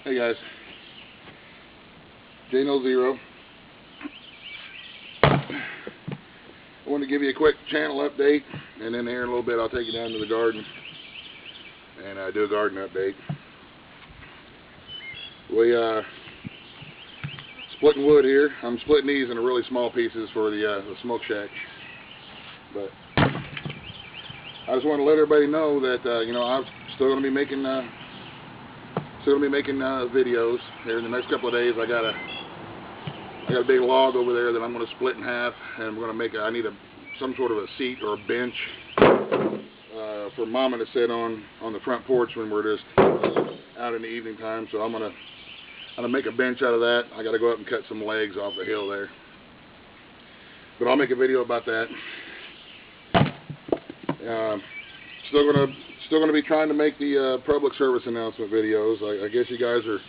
Hey guys, J0. I want to give you a quick channel update, and then here in a little bit I'll take you down to the garden and do a garden update. We splitting wood here. I'm splitting these into really small pieces for the smoke shack, but I just want to let everybody know that you know, I'm still going to be making videos here in the next couple of days. I got a big log over there that I'm going to split in half, and we're going to make I need some sort of a seat or a bench for Mama to sit on the front porch when we're just out in the evening time. So I'm gonna make a bench out of that. I got to go up and cut some legs off the hill there, but I'll make a video about that. Still gonna be trying to make the public service announcement videos. I guess you guys are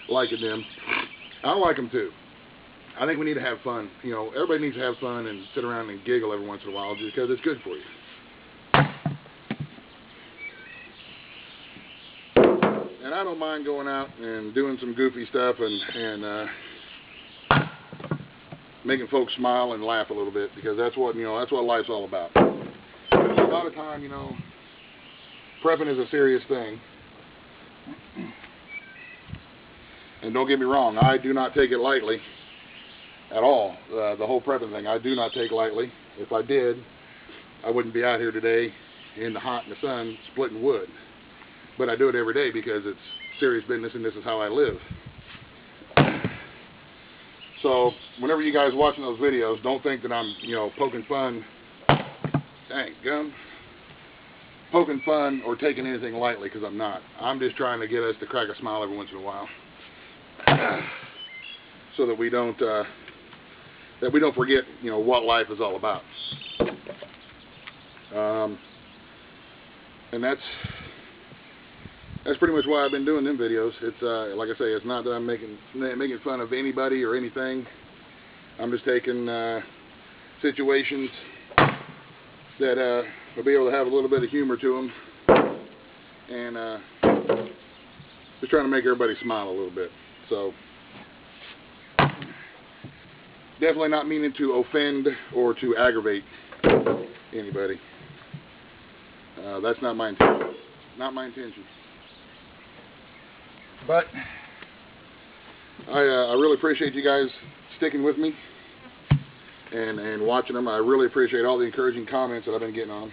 liking them. I like them too. I think we need to have fun. You know, everybody needs to have fun and sit around and giggle every once in a while, just because it's good for you. And I don't mind going out and doing some goofy stuff and making folks smile and laugh a little bit, because that's what life's all about. A lot of time, you know, prepping is a serious thing. And don't get me wrong, I do not take it lightly at all. The whole prepping thing, I do not take lightly. If I did, I wouldn't be out here today in the hot and the sun splitting wood. But I do it every day because it's serious business and this is how I live. So whenever you guys watching those videos, don't think that I'm, you know, poking fun. Dang gum. Poking fun or taking anything lightly, because I'm not. I'm just trying to get us to crack a smile every once in a while, so that we don't forget, you know, what life is all about. And that's pretty much why I've been doing them videos. It's like I say, it's not that I'm making fun of anybody or anything. I'm just taking situations that will be able to have a little bit of humor to them, and just trying to make everybody smile a little bit. So definitely not meaning to offend or to aggravate anybody. That's not my intention. Not my intention. But I really appreciate you guys sticking with me and watching them. I really appreciate all the encouraging comments that I've been getting on.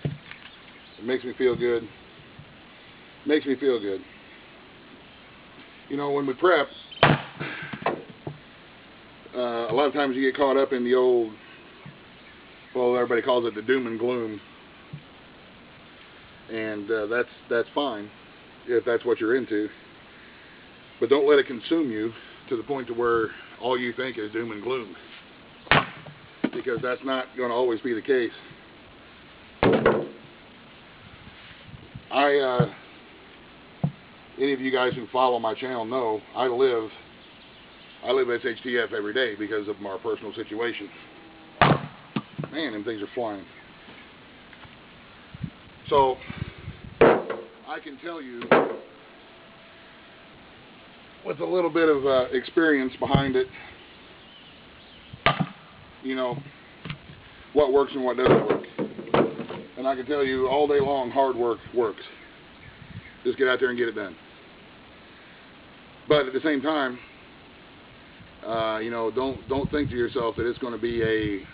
It makes me feel good. Makes me feel good. You know, when we prep, a lot of times you get caught up in the old, well, everybody calls it the doom and gloom, and that's fine if that's what you're into. But don't let it consume you to the point to where all you think is doom and gloom, because that's not going to always be the case. Any of you guys who follow my channel know I live SHTF every day because of my personal situation. Man, them things are flying. So I can tell you, with a little bit of experience behind it, you know, what works and what doesn't work. And I can tell you all day long, hard work works. Just get out there and get it done. But at the same time, you know, don't think to yourself that it's going to be a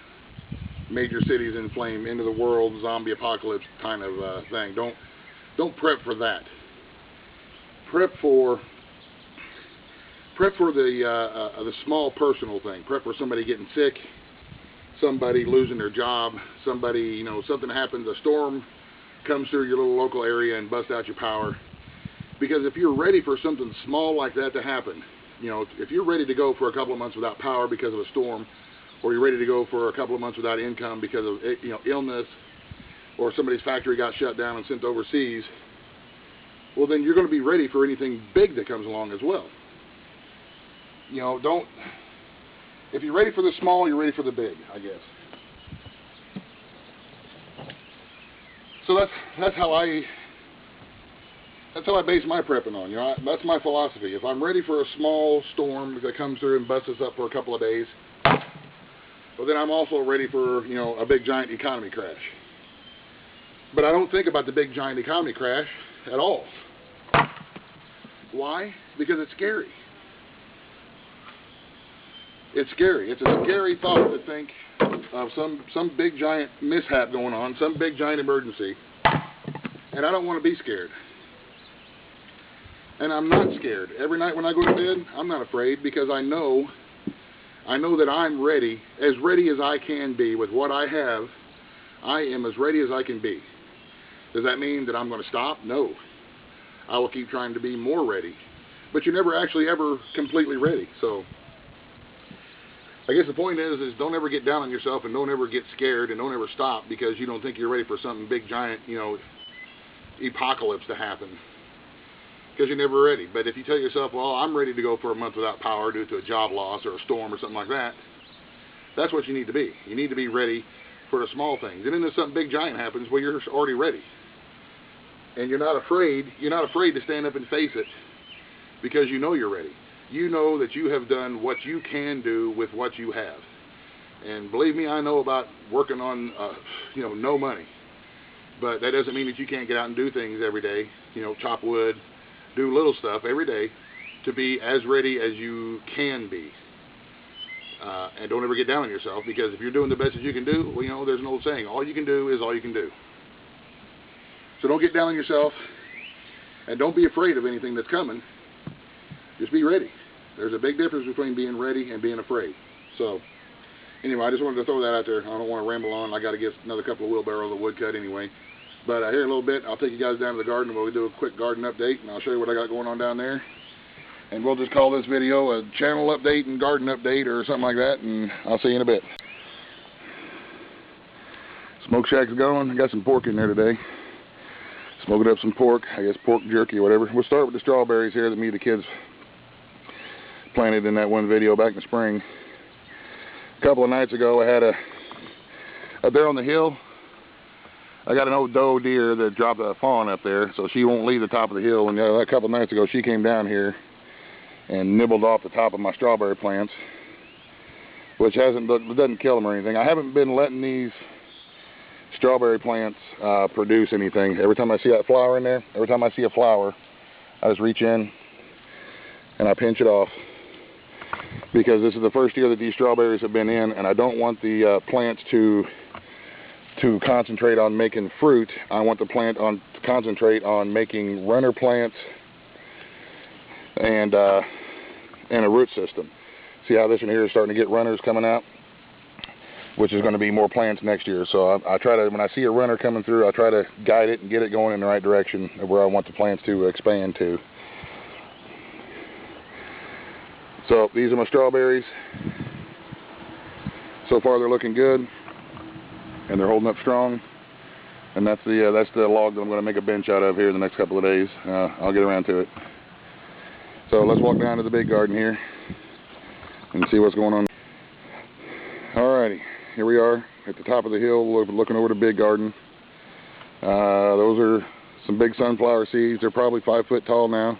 major cities in flame, end of the world, zombie apocalypse kind of thing. Don't prep for that. Prep for the small personal thing. Prep for somebody getting sick, somebody losing their job, somebody, you know, something happens, a storm comes through your little local area and busts out your power. Because if you're ready for something small like that to happen, you know, if you're ready to go for a couple of months without power because of a storm, or you're ready to go for a couple of months without income because of, you know, illness, or somebody's factory got shut down and sent overseas, well, then you're going to be ready for anything big that comes along as well. You know, if you're ready for the small, you're ready for the big, I guess. So that's how I that's how I base my prepping on. You know, that's my philosophy. If I'm ready for a small storm that comes through and busts us up for a couple of days, well, then I'm also ready for, you know, a big giant economy crash. But I don't think about the big giant economy crash at all. Why? Because it's scary. It's scary. It's a scary thought to think of some big giant mishap going on, some big giant emergency, and I don't want to be scared. And I'm not scared. Every night when I go to bed, I'm not afraid, because I know that I'm ready as I can be with what I have. I am as ready as I can be. Does that mean that I'm going to stop? No. I will keep trying to be more ready. But you're never actually ever completely ready. So I guess the point is don't ever get down on yourself, and don't ever get scared, and don't ever stop because you don't think you're ready for something big giant, you know, apocalypse to happen. Because you're never ready. But if you tell yourself, well, I'm ready to go for a month without power due to a job loss or a storm or something like that, that's what you need to be. You need to be ready for the small things. And then if something big giant happens, well, you're already ready. And you're not afraid to stand up and face it, because you know you're ready. You know that you have done what you can do with what you have. And believe me, I know about working on, you know, no money. But that doesn't mean that you can't get out and do things every day, you know, chop wood, do little stuff every day to be as ready as you can be. And don't ever get down on yourself, because if you're doing the best that you can do, well, you know, there's an old saying, all you can do is all you can do. So don't get down on yourself, and don't be afraid of anything that's coming. Just be ready. There's a big difference between being ready and being afraid. So anyway, I just wanted to throw that out there. I don't want to ramble on. I got to get another couple of wheelbarrows of wood cut anyway. But here in a little bit, I'll take you guys down to the garden where we do a quick garden update, and I'll show you what I got going on down there. And we'll just call this video a channel update and garden update or something like that, and I'll see you in a bit. Smoke shack's going. I got some pork in there today. Smoking up some pork, I guess pork jerky or whatever. We'll start with the strawberries here that me and the kids planted in that one video back in the spring. A couple of nights ago, I had up there on the hill, I got an old doe deer that dropped a fawn up there, so she won't leave the top of the hill. And a couple of nights ago, she came down here and nibbled off the top of my strawberry plants, which doesn't kill them or anything. I haven't been letting these strawberry plants produce anything. Every time I see that flower in there, every time I see a flower, I just reach in and I pinch it off, because this is the first year that these strawberries have been in, and I don't want the plants to concentrate on making fruit. I want the plant to concentrate on making runner plants and a root system. See how this one here is starting to get runners coming out, which is going to be more plants next year. So I try to, when I see a runner coming through, I try to guide it and get it going in the right direction of where I want the plants to expand to. So these are my strawberries. So far they're looking good, and they're holding up strong. And that's the log that I'm going to make a bench out of here in the next couple of days. I'll get around to it. So let's walk down to the big garden here and see what's going on. Alrighty, here we are at the top of the hill looking over the big garden. Those are some big sunflower seeds. They're probably 5 foot tall now.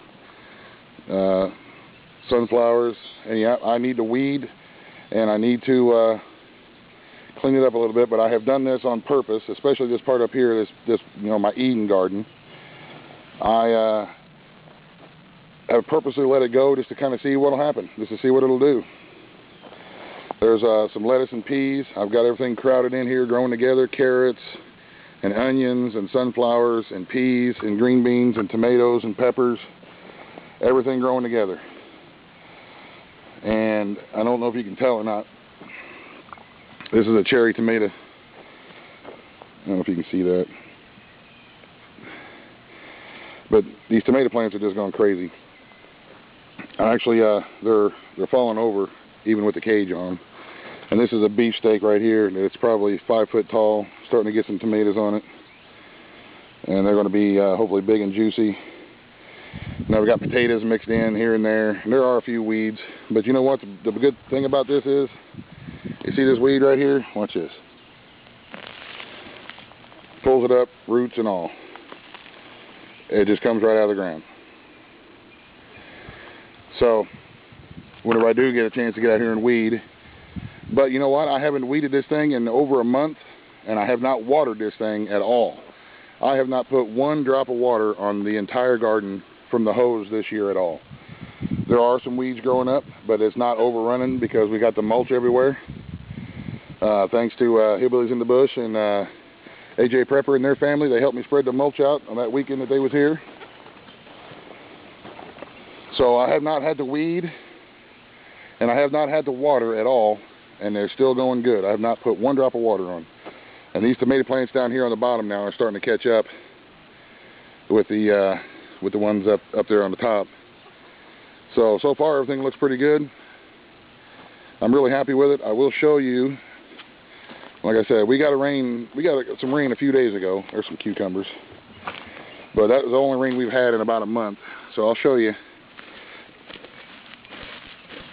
Sunflowers, and yeah, I need to weed and I need to clean it up a little bit, but I have done this on purpose, especially this part up here, this you know, my Eden garden. I have purposely let it go just to kind of see what will happen, just to see what it'll do. There's some lettuce and peas. I've got everything crowded in here, growing together, carrots and onions and sunflowers and peas and green beans and tomatoes and peppers, everything growing together. And I don't know if you can tell or not, this is a cherry tomato. I don't know if you can see that. But these tomato plants are just going crazy. Actually, they're falling over even with the cage on them. And this is a beefsteak right here. It's probably 5 foot tall, starting to get some tomatoes on it. And they're going to be hopefully big and juicy. Now we got potatoes mixed in here and there. And there are a few weeds. But you know what? The good thing about this is, you see this weed right here? Watch this. Pulls it up, roots and all. It just comes right out of the ground. So whenever I do get a chance to get out here and weed, but you know what? I haven't weeded this thing in over a month, and I have not watered this thing at all. I have not put one drop of water on the entire garden from the hose this year at all. There are some weeds growing up, but it's not overrunning because we got the mulch everywhere. Thanks to Hillbillies in the Bush and AJ Prepper and their family. They helped me spread the mulch out on that weekend that they was here. So I have not had to weed, and I have not had to water at all, and they're still going good. I have not put one drop of water on. And these tomato plants down here on the bottom now are starting to catch up with the ones up there on the top. So far everything looks pretty good. I'm really happy with it. I will show you. Like I said, we got some rain a few days ago. There's some cucumbers, but that was the only rain we've had in about a month. So I'll show you.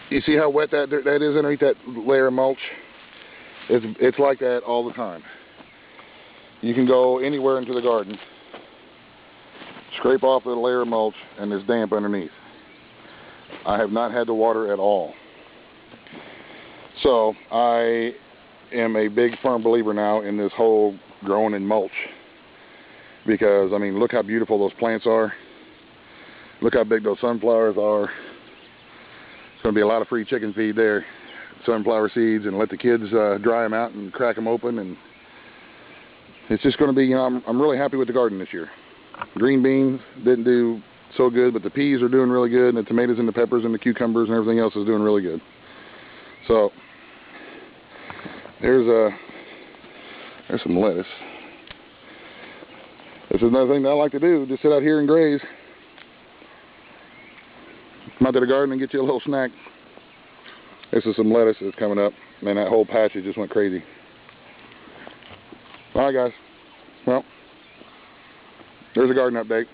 You see how wet that is underneath that layer of mulch? It's like that all the time. You can go anywhere into the garden, scrape off the layer of mulch, and there's damp underneath. I have not had to water at all. So I am a big firm believer now in this whole growing in mulch, because I mean, look how beautiful those plants are. Look how big those sunflowers are. It's going to be a lot of free chicken feed there. Sunflower seeds, and let the kids dry them out and crack them open, and it's just going to be, you know, I'm really happy with the garden this year. Green beans didn't do so good, but the peas are doing really good, and the tomatoes and the peppers and the cucumbers and everything else is doing really good. So there's some lettuce. This is another thing that I like to do, just sit out here and graze. Come out to the garden and get you a little snack. This is some lettuce that's coming up. Man, that whole patch just went crazy. Alright guys, well, there's a garden update.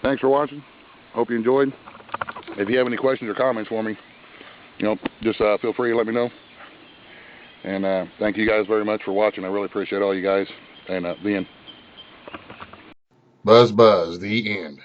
Thanks for watching. Hope you enjoyed. If you have any questions or comments for me, you know, just feel free to let me know. And thank you guys very much for watching. I really appreciate all you guys. And the end. Buzz, the end.